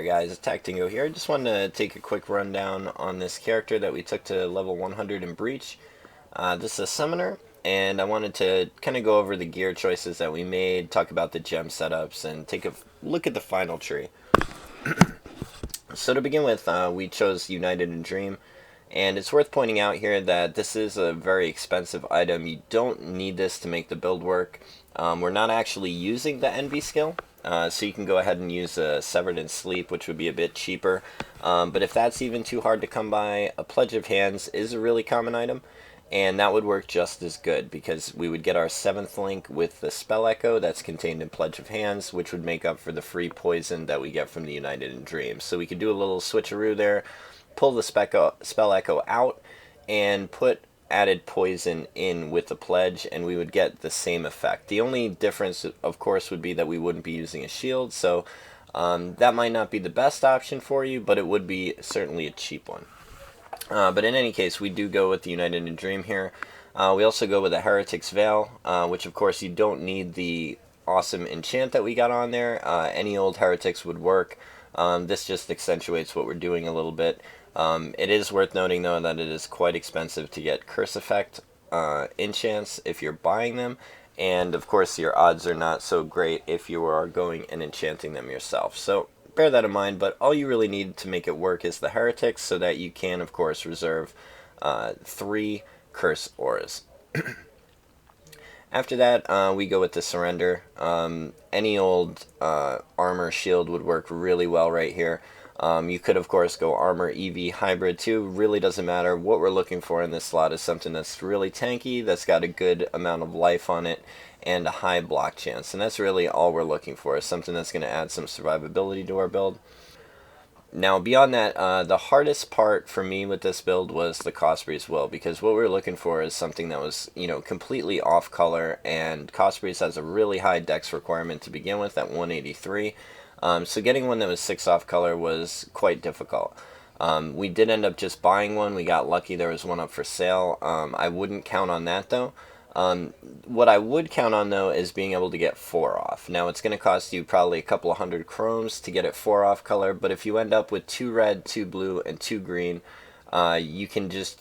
guys, it's Tactingo here. I just wanted to take a quick rundown on this character that we took to level 100 in Breach. This is a summoner, and I wanted to kind of go over the gear choices that we made, talk about the gem setups, and take a look at the final tree. So to begin with, we chose United in Dream, and it's worth pointing out here that this is a very expensive item. You don't need this to make the build work. We're not actually using the Envy skill. So you can go ahead and use a Severed in Sleep, which would be a bit cheaper. But if that's even too hard to come by, a Pledge of Hands is a really common item, and that would work just as good because we would get our 7th link with the Spell Echo that's contained in Pledge of Hands, which would make up for the free poison that we get from the United in Dream. So we could do a little switcheroo there, pull the Spell Echo out, and put added poison in with the pledge, and we would get the same effect. The only difference, of course, would be that we wouldn't be using a shield, so that might not be the best option for you, but it would be certainly a cheap one. But in any case, we do go with the United in Dream here. We also go with a Heretic's Veil, which of course you don't need the awesome enchant that we got on there. Any old Heretics would work. This just accentuates what we're doing a little bit. It is worth noting, though, that it is quite expensive to get Curse Effect enchants if you're buying them, and of course your odds are not so great if you are going and enchanting them yourself. So bear that in mind, but all you really need to make it work is the Heretics, so that you can, of course, reserve 3 Curse Auras. After that, we go with the Surrender. Any old armor shield would work really well right here. You could, of course, go Armor EV Hybrid too. Really doesn't matter. What we're looking for in this slot is something that's really tanky, that's got a good amount of life on it, and a high block chance. And that's really all we're looking for, is something that's going to add some survivability to our build. Now, beyond that, the hardest part for me with this build was the Cosprey's Will, because what we were looking for is something that was, completely off color, and Cosprey's has a really high dex requirement to begin with at 183. So getting one that was 6 off color was quite difficult. We did end up just buying one. We got lucky there was one up for sale. I wouldn't count on that, though. What I would count on, though, is being able to get 4 off. Now, it's going to cost you probably a couple of hundred chromes to get it 4 off color, but if you end up with 2 red, 2 blue, and 2 green, you can just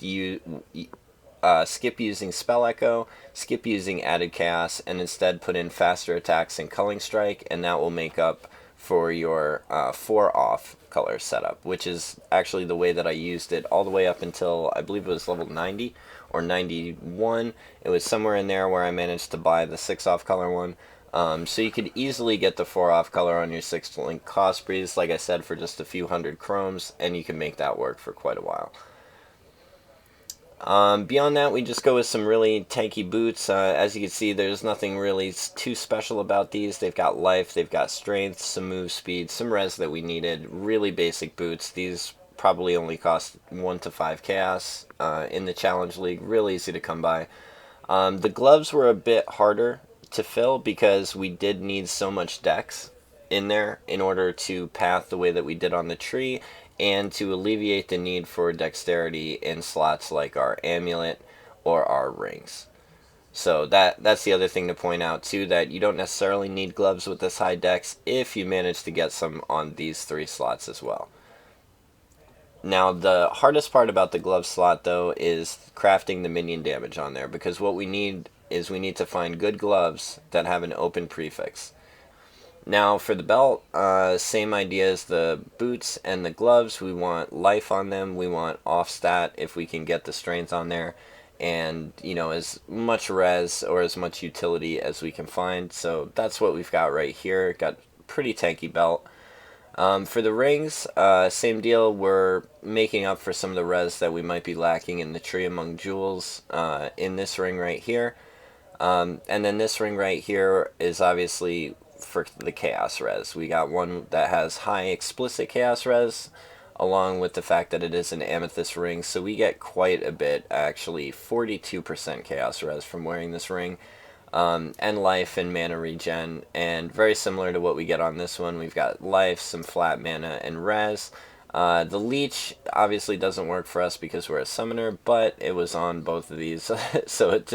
skip using Spell Echo, skip using Added Chaos, and instead put in faster attacks and Culling Strike, and that will make up for your 4 off color setup, which is actually the way that I used it all the way up until I believe it was level 90 or 91. It was somewhere in there where I managed to buy the 6 off color one. So you could easily get the 4 off color on your 6th link Cospreys, like I said, for just a few hundred chromes, and you can make that work for quite a while. Beyond that, we just go with some really tanky boots. As you can see, there's nothing really too special about these. They've got life, they've got strength, some move speed, some res that we needed. Really basic boots. These probably only cost 1 to 5 chaos in the Challenge League. Really easy to come by. The gloves were a bit harder to fill because we did need so much dex in there in order to path the way that we did on the tree, and to alleviate the need for dexterity in slots like our amulet or our rings. So that's the other thing to point out too, that you don't necessarily need gloves with this high dex if you manage to get some on these 3 slots as well. Now, the hardest part about the glove slot, though, is crafting the minion damage on there, because what we need is we need to find good gloves that have an open prefix. Now, for the belt, same idea as the boots and the gloves. We want life on them. We want off stat if we can get the strength on there. And, as much res or as much utility as we can find. So that's what we've got right here. Got pretty tanky belt. For the rings, same deal. We're making up for some of the res that we might be lacking in the Tree Among Jewels in this ring right here. And then this ring right here is obviously for the chaos res. We got one that has high explicit chaos res, along with the fact that it is an amethyst ring, so we get quite a bit, actually 42% chaos res from wearing this ring, and life and mana regen, and very similar to what we get on this one. We've got life, some flat mana, and res. The leech obviously doesn't work for us because we're a summoner, but it was on both of these, so it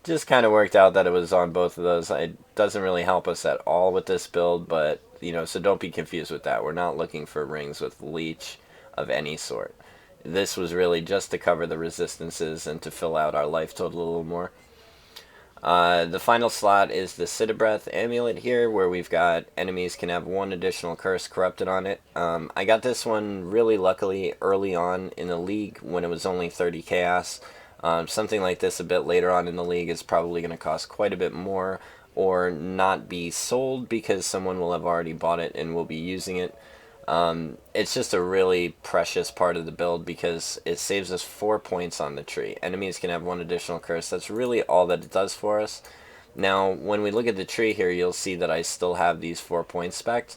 just kind of worked out that it was on both of those. It doesn't really help us at all with this build, but so don't be confused with that. We're not looking for rings with leech of any sort. This was really just to cover the resistances and to fill out our life total a little more. The final slot is the Citabreath amulet here, where we've got enemies can have one additional curse corrupted on it. I got this one really luckily early on in the league when it was only 30 chaos. Something like this a bit later on in the league is probably going to cost quite a bit more or not be sold because someone will have already bought it and will be using it. It's just a really precious part of the build because it saves us 4 points on the tree. Enemies can have one additional curse. That's really all that it does for us. Now, when we look at the tree here, you'll see that I still have these 4 points spec'd.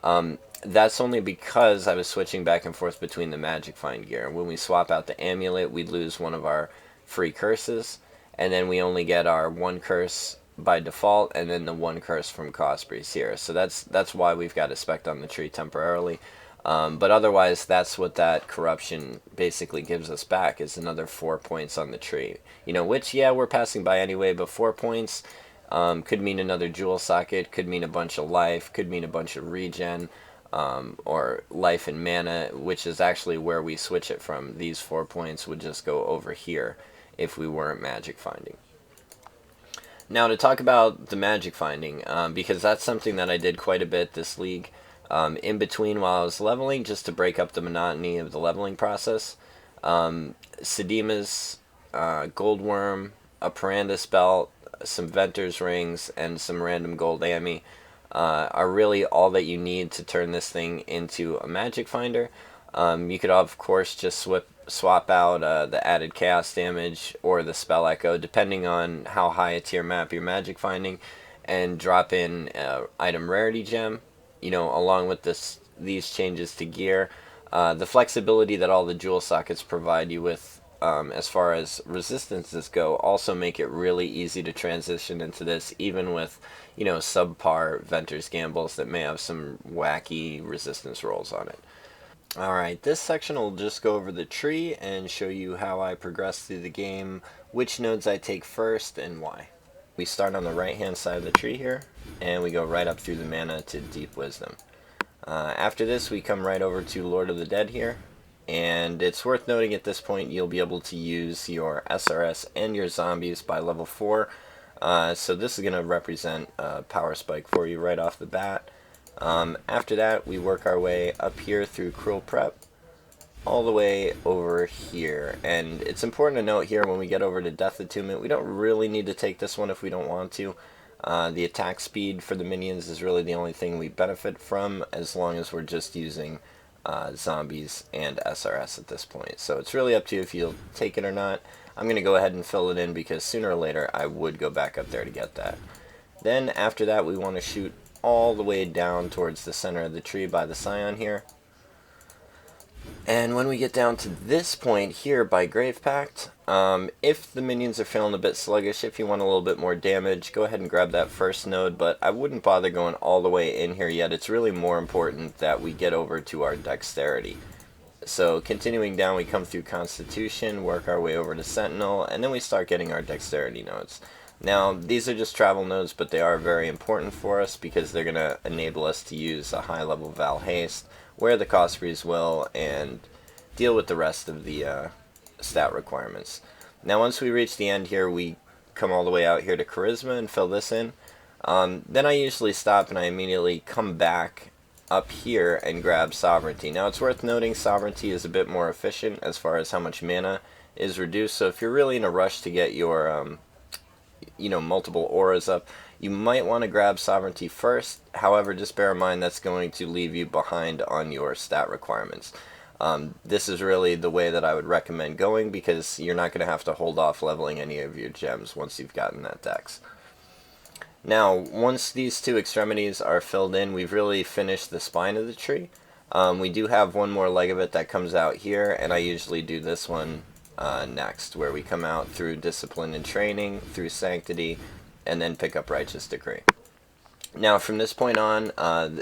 That's only because I was switching back and forth between the Magic Find gear. When we swap out the amulet, we lose one of our free curses, and then we only get our 1 curse by default, and then the 1 curse from Cosbreeze here. So that's why we've got it spec'd on the tree temporarily. But otherwise, that's what that corruption basically gives us back, is another 4 points on the tree. Which, yeah, we're passing by anyway, but 4 points could mean another jewel socket, could mean a bunch of life, could mean a bunch of regen, or life and mana, which is actually where we switch it from. These 4 points would just go over here if we weren't magic finding. Now to talk about the magic finding, because that's something that I did quite a bit this league, in between while I was leveling, just to break up the monotony of the leveling process. Sedima's, Goldworm, a Parandus belt, some Venter's rings, and some random gold ammi are really all that you need to turn this thing into a magic finder. You could of course just swap out the added chaos damage or the spell echo depending on how high a tier map you're magic finding, and drop in item rarity gem, along with these changes to gear. The flexibility that all the jewel sockets provide you with as far as resistances go also make it really easy to transition into this, even with subpar Venter's gambles that may have some wacky resistance rolls on it. Alright, this section will just go over the tree and show you how I progress through the game, which nodes I take first, and why. We start on the right hand side of the tree here, and we go right up through the mana to Deep Wisdom. After this we come right over to Lord of the Dead here, and it's worth noting at this point you'll be able to use your SRS and your zombies by level 4, so this is going to represent a power spike for you right off the bat. After that, we work our way up here through Cruel Prep, all the way over here. And it's important to note here, when we get over to Death Attunement, we don't really need to take this one if we don't want to. The attack speed for the minions is really the only thing we benefit from, as long as we're just using zombies and SRS at this point. So it's really up to you if you'll take it or not. I'm going to go ahead and fill it in because sooner or later I would go back up there to get that. Then after that, we want to shoot all the way down towards the center of the tree by the Scion here. And when we get down to this point here by Grave Pact, if the minions are feeling a bit sluggish, if you want a little bit more damage, go ahead and grab that first node, but I wouldn't bother going all the way in here yet. It's really more important that we get over to our dexterity. So continuing down, we come through Constitution, work our way over to Sentinel, and then we start getting our dexterity nodes. Now, these are just travel nodes, but they are very important for us because they're going to enable us to use a high-level Val Haste, wear the Cosbreeze Will, and deal with the rest of the stat requirements. Now, once we reach the end here, we come all the way out here to Charisma and fill this in. Then I usually stop and I immediately come back up here and grab Sovereignty. Now, it's worth noting Sovereignty is a bit more efficient as far as how much mana is reduced, so if you're really in a rush to get your multiple auras up, you might want to grab Sovereignty first. However, just bear in mind that's going to leave you behind on your stat requirements. This is really the way that I would recommend going because you're not going to have to hold off leveling any of your gems once you've gotten that dex. Now, once these two extremities are filled in, we've really finished the spine of the tree. We do have one more leg of it that comes out here, and I usually do this one next, where we come out through Discipline and Training, through Sanctity, and then pick up Righteous Decree. Now, from this point on,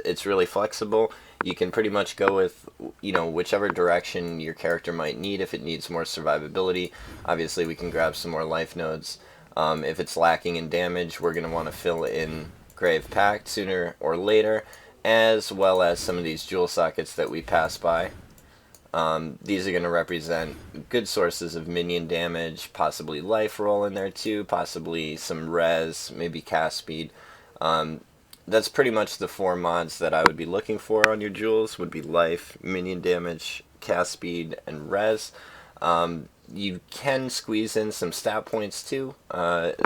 it's really flexible. You can pretty much go with, whichever direction your character might need. If it needs more survivability, obviously we can grab some more life nodes. If it's lacking in damage, we're going to want to fill in Grave Pact sooner or later. as well as some of these jewel sockets that we pass by. These are going to represent good sources of minion damage, possibly life roll in there too, possibly some res, maybe cast speed. That's pretty much the 4 mods that I would be looking for on your jewels, would be life, minion damage, cast speed, and res. You can squeeze in some stat points too.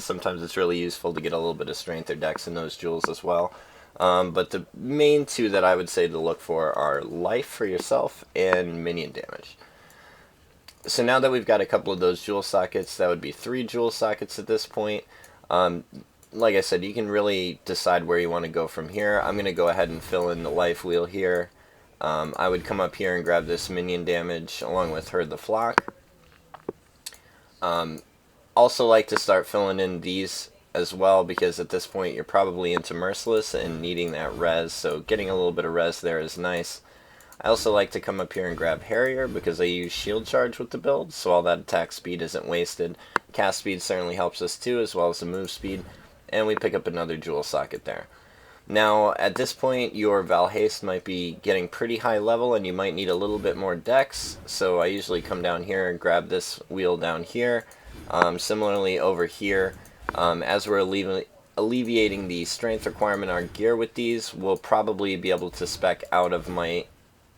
Sometimes it's really useful to get a little bit of strength or dex in those jewels as well. But the main 2 that I would say to look for are life for yourself and minion damage. So now that we've got a couple of those jewel sockets, that would be 3 jewel sockets at this point. Like I said, you can really decide where you want to go from here. I'm going to go ahead and fill in the life wheel here. I would come up here and grab this minion damage along with Herd the Flock. Also like to start filling in these as well, because at this point you're probably into Merciless and needing that res, so getting a little bit of res there is nice. I also like to come up here and grab Harrier because I use shield charge with the build, so all that attack speed isn't wasted. Cast speed certainly helps us too, as well as the move speed, and we pick up another jewel socket there. Now at this point your Val Haste might be getting pretty high level and you might need a little bit more dex, so I usually come down here and grab this wheel down here. Similarly over here, as we're alleviating the strength requirement on our gear with these, we'll probably be able to spec out of might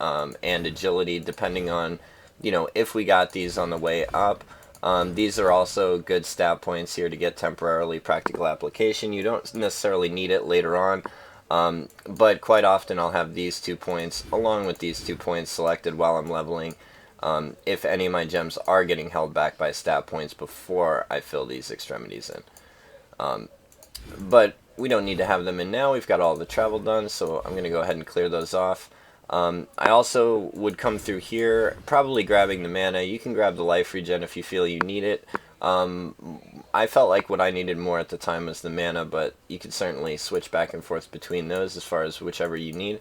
and agility depending on, if we got these on the way up. These are also good stat points here to get temporarily practical application. You don't necessarily need it later on, but quite often I'll have these 2 points along with these 2 points selected while I'm leveling, if any of my gems are getting held back by stat points before I fill these extremities in. But we don't need to have them in now. We've got all the travel done, so I'm going to go ahead and clear those off. I also would come through here, probably grabbing the mana. You can grab the life regen if you feel you need it. I felt like what I needed more at the time was the mana, but you could certainly switch back and forth between those as far as whichever you need.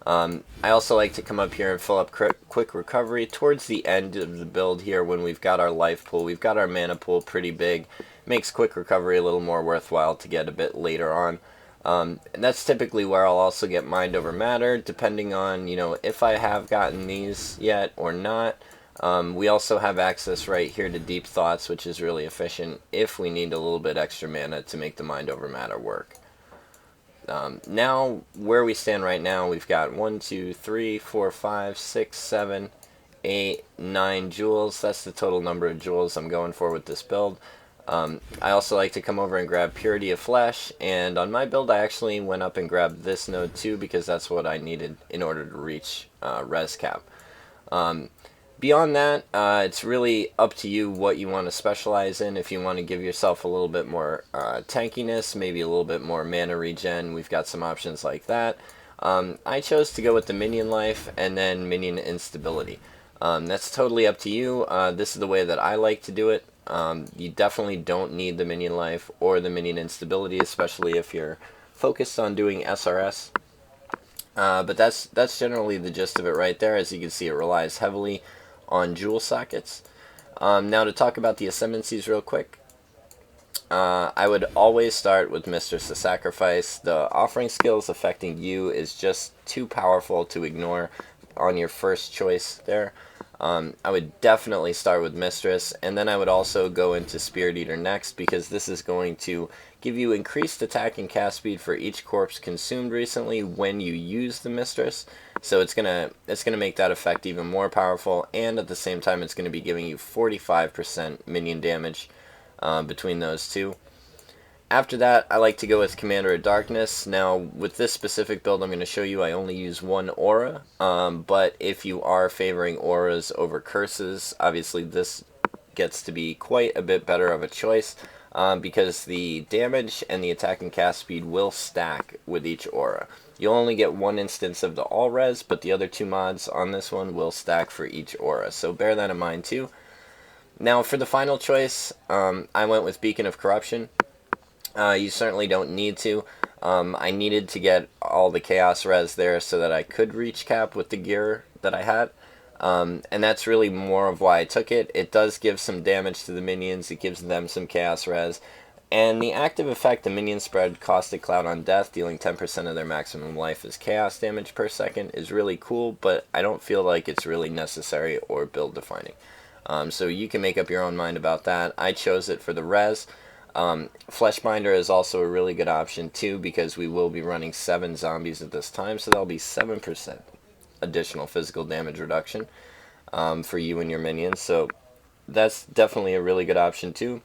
I also like to come up here and fill up quick recovery towards the end of the build here when we've got our life pool. We've got our mana pool pretty big. Makes quick recovery a little more worthwhile to get a bit later on. And that's typically where I'll also get mind over matter, depending on, if I have gotten these yet or not. We also have access right here to Deep Thoughts, which is really efficient if we need a little bit extra mana to make the mind over matter work. Now, where we stand right now, we've got 1, 2, 3, 4, 5, 6, 7, 8, 9 jewels. That's the total number of jewels I'm going for with this build. I also like to come over and grab Purity of Flesh, and on my build I actually went up and grabbed this node too because that's what I needed in order to reach res cap. Beyond that, it's really up to you what you want to specialize in. If you want to give yourself a little bit more tankiness, maybe a little bit more mana regen, we've got some options like that. I chose to go with the minion life and then minion instability. That's totally up to you. This is the way that I like to do it. You definitely don't need the minion life or the minion instability, especially if you're focused on doing SRS. But that's generally the gist of it right there. As you can see, it relies heavily on jewel sockets. Now to talk about the ascendancies real quick. I would always start with Mistress of Sacrifice. The offering skills affecting you is just too powerful to ignore on your first choice there. I would definitely start with Mistress, and then I would also go into Spirit Eater next, because this is going to give you increased attack and cast speed for each corpse consumed recently when you use the Mistress. So it's gonna make that effect even more powerful, and at the same time it's going to be giving you 45% minion damage between those two. After that, I like to go with Commander of Darkness. Now, with this specific build I'm going to show you, I only use one aura, but if you are favoring auras over curses, obviously this gets to be quite a bit better of a choice, because the damage and the attack and cast speed will stack with each aura. You'll only get one instance of the all-res, but the other 2 mods on this one will stack for each aura, so bear that in mind too. Now, for the final choice, I went with Beacon of Corruption. You certainly don't need to. I needed to get all the chaos res there so that I could reach cap with the gear that I had. And that's really more of why I took it. It does give some damage to the minions. It gives them some chaos res. And the active effect, the minion spread Caustic Cloud on death, dealing 10% of their maximum life as chaos damage per second, is really cool, but I don't feel like it's really necessary or build defining. So you can make up your own mind about that. I chose it for the res. Fleshbinder is also a really good option too, because we will be running 7 zombies at this time, so that'll be 7% additional physical damage reduction for you and your minions. So that's definitely a really good option too.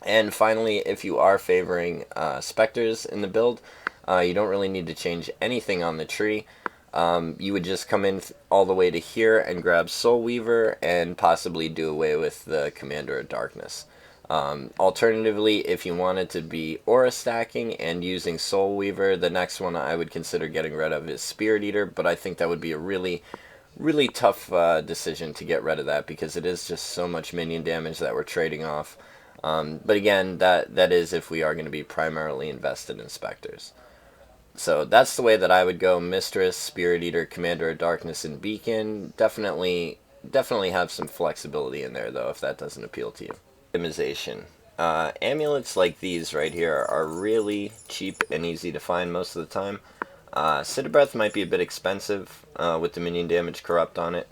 And finally, if you are favoring specters in the build, you don't really need to change anything on the tree. You would just come in all the way to here and grab Soul Weaver and possibly do away with the Commander of Darkness. Alternatively, if you wanted to be aura stacking and using Soul Weaver, the next one I would consider getting rid of is Spirit Eater, but I think that would be a really tough decision to get rid of that, because it is just so much minion damage that we're trading off. But again, that is if we are going to be primarily invested in specters. So that's the way that I would go: Mistress, Spirit Eater, Commander of Darkness, and Beacon. Definitely have some flexibility in there, though, if that doesn't appeal to you. Optimization. Amulets like these right here are really cheap and easy to find most of the time. Breath might be a bit expensive with the minion damage corrupt on it.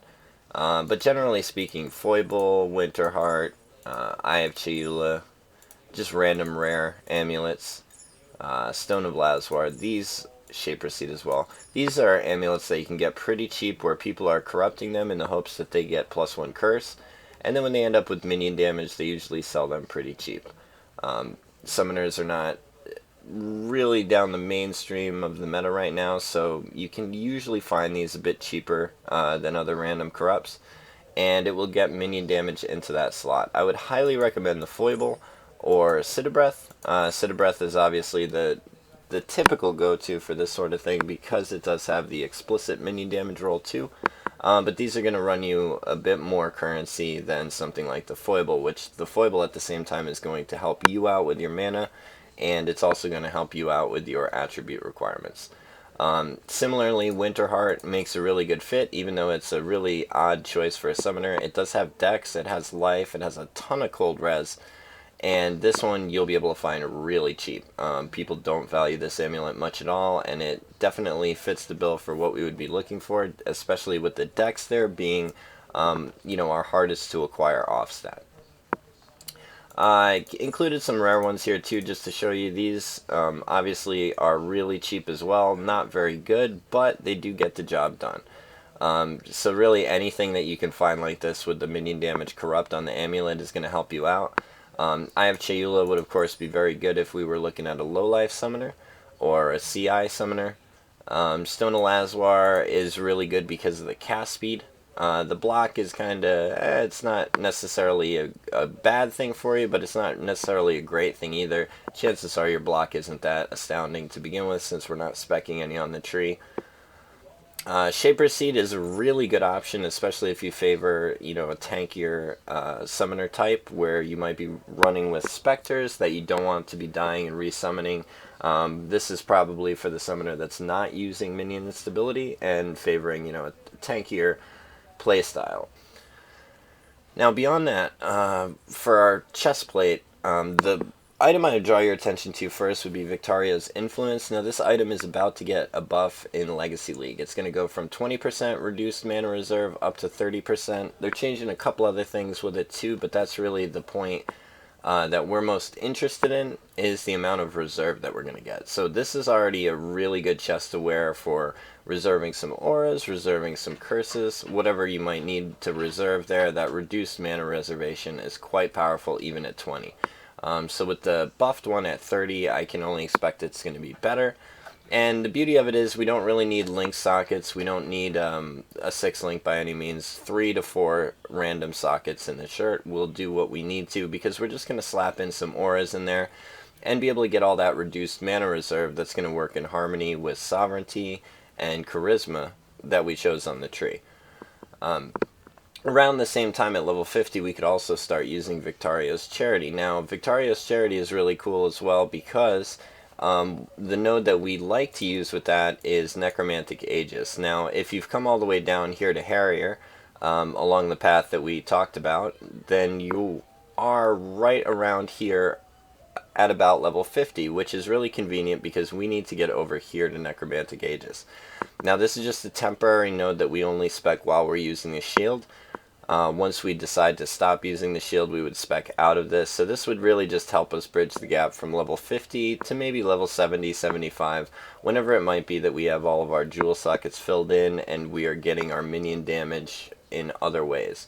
But generally speaking, Foible, Winterheart, Eye of Chayula, just random rare amulets, Stone of Lazwar, these Shaper Seed as well. These are amulets that you can get pretty cheap, where people are corrupting them in the hopes that they get +1 curse, and then when they end up with minion damage, they usually sell them pretty cheap. Summoners are not really down the mainstream of the meta right now, so you can usually find these a bit cheaper than other random corrupts, and it will get minion damage into that slot. I would highly recommend the Foible or Breath. Breath is obviously the typical go-to for this sort of thing, because it does have the explicit minion damage roll too. But these are going to run you a bit more currency than something like the Foible, which the Foible at the same time is going to help you out with your mana, and it's also going to help you out with your attribute requirements. Similarly, Winterheart makes a really good fit, even though it's a really odd choice for a summoner. It does have Dex, it has life, it has a ton of cold res, and this one you'll be able to find really cheap. People don't value this amulet much at all, and it definitely fits the bill for what we would be looking for, especially with the Dex there being our hardest to acquire offstat. I included some rare ones here too, just to show you. These obviously are really cheap as well, not very good, but they do get the job done. So really anything that you can find like this with the minion damage corrupt on the amulet is going to help you out. Eye of Chayula would of course be very good if we were looking at a low life summoner or a CI summoner. Stone of Lazwar is really good because of the cast speed. The block is kind of, it's not necessarily a bad thing for you, but it's not necessarily a great thing either. Chances are your block isn't that astounding to begin with, since we're not speccing any on the tree. Shaper Seed is a really good option, especially if you favor, a tankier summoner type, where you might be running with specters that you don't want to be dying and resummoning. This is probably for the summoner that's not using minion stability and favoring, a tankier playstyle. Now beyond that, for our chest plate, the item I would draw your attention to first would be Victoria's Influence. Now this item is about to get a buff in Legacy League. It's going to go from 20% reduced mana reserve up to 30%. They're changing a couple other things with it too, but that's really the point that we're most interested in, is the amount of reserve that we're going to get. So this is already a really good chest to wear for reserving some auras, reserving some curses, whatever you might need to reserve there. That reduced mana reservation is quite powerful even at 20. So with the buffed one at 30, I can only expect it's going to be better. And the beauty of it is we don't really need link sockets. We don't need a 6-link by any means. 3 to 4 random sockets in the shirt will do what we need to, because we're just going to slap in some auras in there and be able to get all that reduced mana reserve that's going to work in harmony with Sovereignty and Charisma that we chose on the tree. Around the same time at level 50, we could also start using Victoria's Charity. Now, Victoria's Charity is really cool as well, because the node that we like to use with that is Necromantic Aegis. Now, if you've come all the way down here to Harrier, along the path that we talked about, then you are right around here at about level 50, which is really convenient because we need to get over here to necromantic ages. Now this is just a temporary node that we only spec while we're using the shield. Once we decide to stop using the shield, we would spec out of this. So this would really just help us bridge the gap from level 50 to maybe level 70, 75, whenever it might be that we have all of our jewel sockets filled in and we are getting our minion damage in other ways.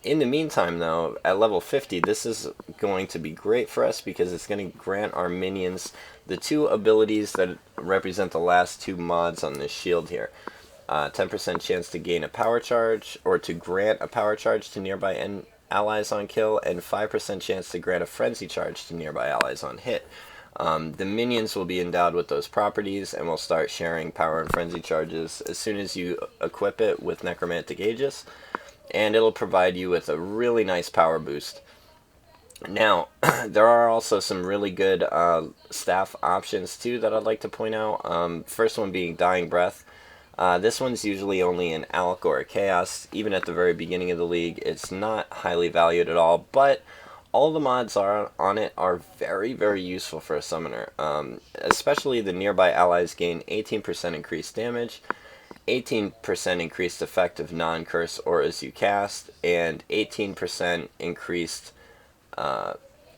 In the meantime, though, at level 50, this is going to be great for us because it's going to grant our minions the two abilities that represent the last two mods on this shield here. 10% chance to gain a power charge, or to grant a power charge to nearby allies on kill, and 5% chance to grant a frenzy charge to nearby allies on hit. The minions will be endowed with those properties and will start sharing power and frenzy charges as soon as you equip it with necromantic aegis, and it'll provide you with a really nice power boost. Now, there are also some really good staff options too that I'd like to point out. First one being Dying Breath. This one's usually only an Alch or a Chaos. Even at the very beginning of the league, it's not highly valued at all, but all the mods on it are very, very useful for a summoner. Especially the nearby allies gain 18% increased damage, 18% increased effect of non-curse auras you cast, and 18% increased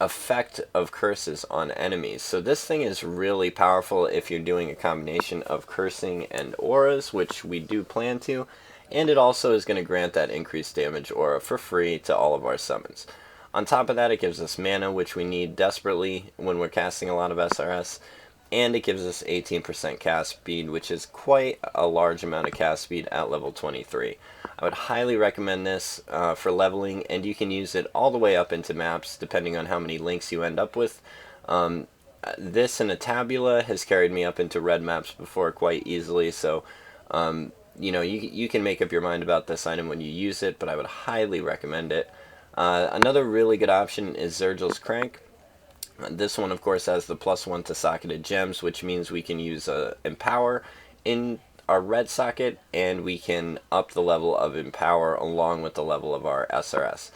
effect of curses on enemies. So this thing is really powerful if you're doing a combination of cursing and auras, which we do plan to, and it also is going to grant that increased damage aura for free to all of our summons. On top of that, it gives us mana, which we need desperately when we're casting a lot of SRS, and it gives us 18% cast speed, which is quite a large amount of cast speed at level 23. I would highly recommend this for leveling, and you can use it all the way up into maps depending on how many links you end up with. This and a tabula has carried me up into red maps before quite easily, so you know, you can make up your mind about this item when you use it, but I would highly recommend it. Another really good option is Zergil's Crank. This one, of course, has the +1 to socketed gems, which means we can use Empower in our red socket, and we can up the level of Empower along with the level of our SRS.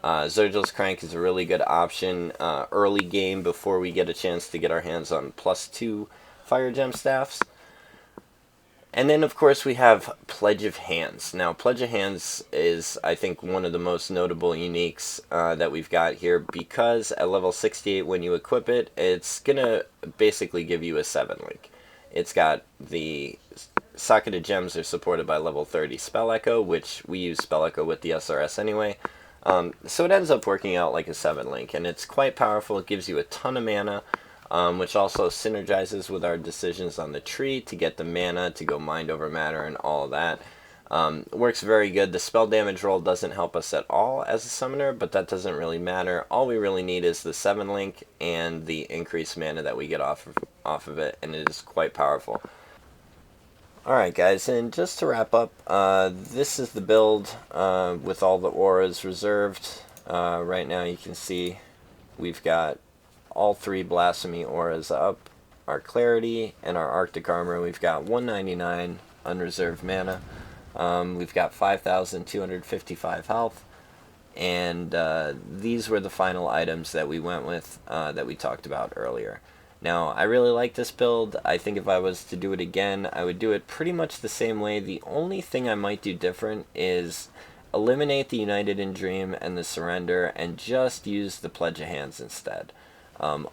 Zergil's Crank is a really good option early game before we get a chance to get our hands on +2 fire gem staffs. And then, of course, we have Pledge of Hands. Now, Pledge of Hands is, I think, one of the most notable uniques that we've got here, because at level 68, when you equip it, it's going to basically give you a 7-link. It's got the socketed gems are supported by level 30 Spell Echo, which we use Spell Echo with the SRS anyway. So it ends up working out like a 7-link, and it's quite powerful. It gives you a ton of mana, which also synergizes with our decisions on the tree to get the mana to go mind over matter and all of that. Works very good. The spell damage roll doesn't help us at all as a summoner, but that doesn't really matter. All we really need is the 7-link and the increased mana that we get off of it, and it is quite powerful. Alright guys, and just to wrap up, this is the build with all the auras reserved. Right now you can see we've got all 3 Blasphemy auras up, our Clarity and our Arctic Armor. We've got 199 unreserved mana, we've got 5,255 health, and these were the final items that we went with that we talked about earlier. Now, I really like this build. I think if I was to do it again, I would do it pretty much the same way. The only thing I might do different is eliminate the United in Dream and the Surrender and just use the Pledge of Hands instead.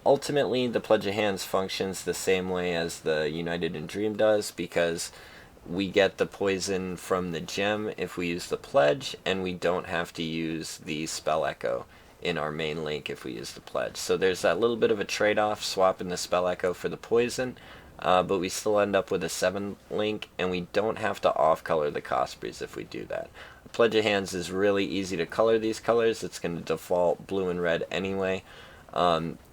Ultimately, the Pledge of Hands functions the same way as the United in Dream does, because we get the poison from the gem if we use the Pledge, and we don't have to use the Spell Echo in our main link if we use the Pledge. So there's that little bit of a trade-off, swapping the Spell Echo for the poison, but we still end up with a 7-link, and we don't have to off-color the Cosprey's if we do that. Pledge of Hands is really easy to color these colors. It's going to default blue and red anyway.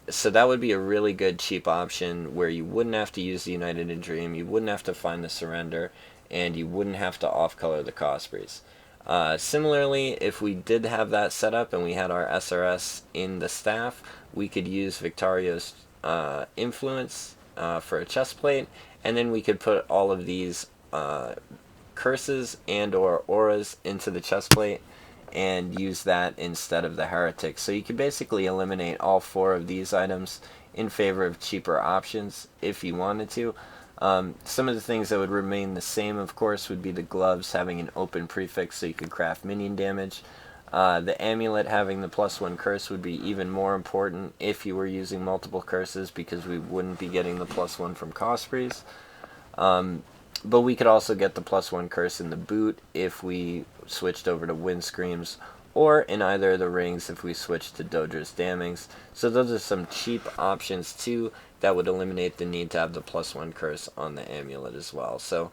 So that would be a really good cheap option where you wouldn't have to use the United in Dream, you wouldn't have to find the Surrender, and you wouldn't have to off-color the Cosprey's. Similarly, if we did have that set up and we had our SRS in the staff, we could use Victario's Influence for a chest plate, and then we could put all of these curses and or auras into the chest plate, and use that instead of the heretic. So you can basically eliminate all 4 of these items in favor of cheaper options if you wanted to. Some of the things that would remain the same, of course, would be the gloves having an open prefix so you could craft minion damage. The amulet having the +1 curse would be even more important if you were using multiple curses, because we wouldn't be getting the +1 from cost freeze. But we could also get the +1 curse in the boot if we switched over to wind screams, or in either of the rings if we switched to Dodra's damnings. So those are some cheap options too that would eliminate the need to have the +1 curse on the amulet as well. So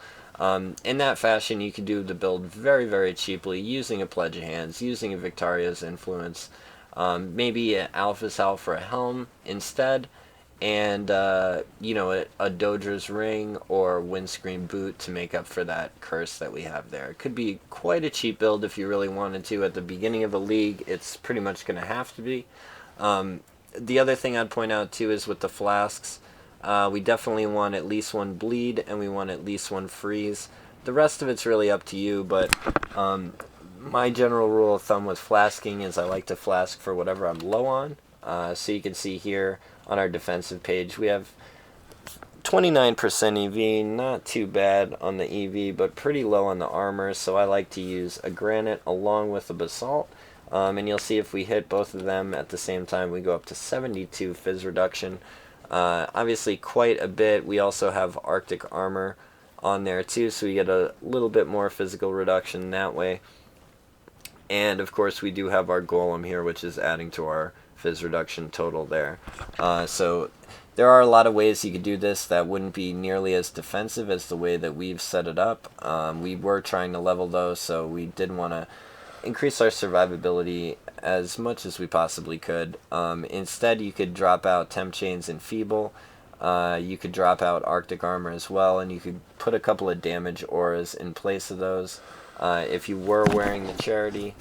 in that fashion, you can do the build very, very cheaply using a Pledge of Hands, using a Victoria's Influence, maybe an Alpha's Howl for a helm instead, and you know, a Dodra's ring or windscreen boot to make up for that curse that we have there. It could be quite a cheap build if you really wanted to. At the beginning of a league, it's pretty much going to have to be. The other thing I'd point out too is with the flasks, we definitely want at least 1 bleed, and we want at least 1 freeze. The rest of it's really up to you, but my general rule of thumb with flasking is I like to flask for whatever I'm low on. So you can see here on our defensive page we have 29% EV, not too bad on the EV, but pretty low on the armor, so I like to use a granite along with a basalt. And you'll see if we hit both of them at the same time, we go up to 72 fizz reduction. Obviously quite a bit. We also have Arctic armor on there too, so we get a little bit more physical reduction that way. And of course we do have our golem here, which is adding to our fizz reduction total there. So there are a lot of ways you could do this that wouldn't be nearly as defensive as the way that we've set it up. We were trying to level those, so we did want to increase our survivability as much as we possibly could. Instead, you could drop out Temp Chains and Feeble. You could drop out Arctic Armor as well, and you could put a couple of damage auras in place of those. If you were wearing the Charity,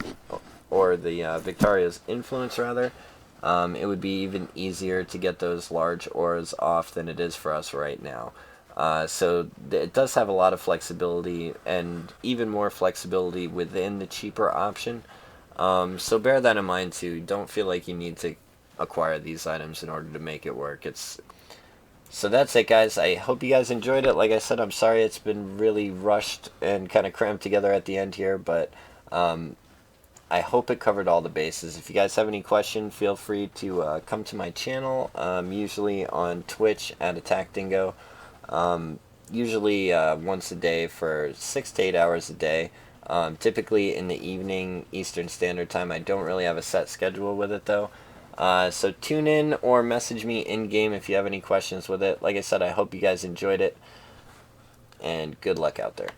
or the Victoria's Influence rather, it would be even easier to get those large auras off than it is for us right now. So it does have a lot of flexibility, and even more flexibility within the cheaper option. So bear that in mind too. Don't feel like you need to acquire these items in order to make it work. So that's it, guys. I hope you guys enjoyed it. Like I said, I'm sorry it's been really rushed and kind of crammed together at the end here, but I hope it covered all the bases. If you guys have any questions, feel free to come to my channel. Usually on Twitch at Attack Dingo. Usually once a day for 6 to 8 hours a day. Typically in the evening, Eastern Standard Time. I don't really have a set schedule with it though. So tune in or message me in-game if you have any questions with it. Like I said, I hope you guys enjoyed it, and good luck out there.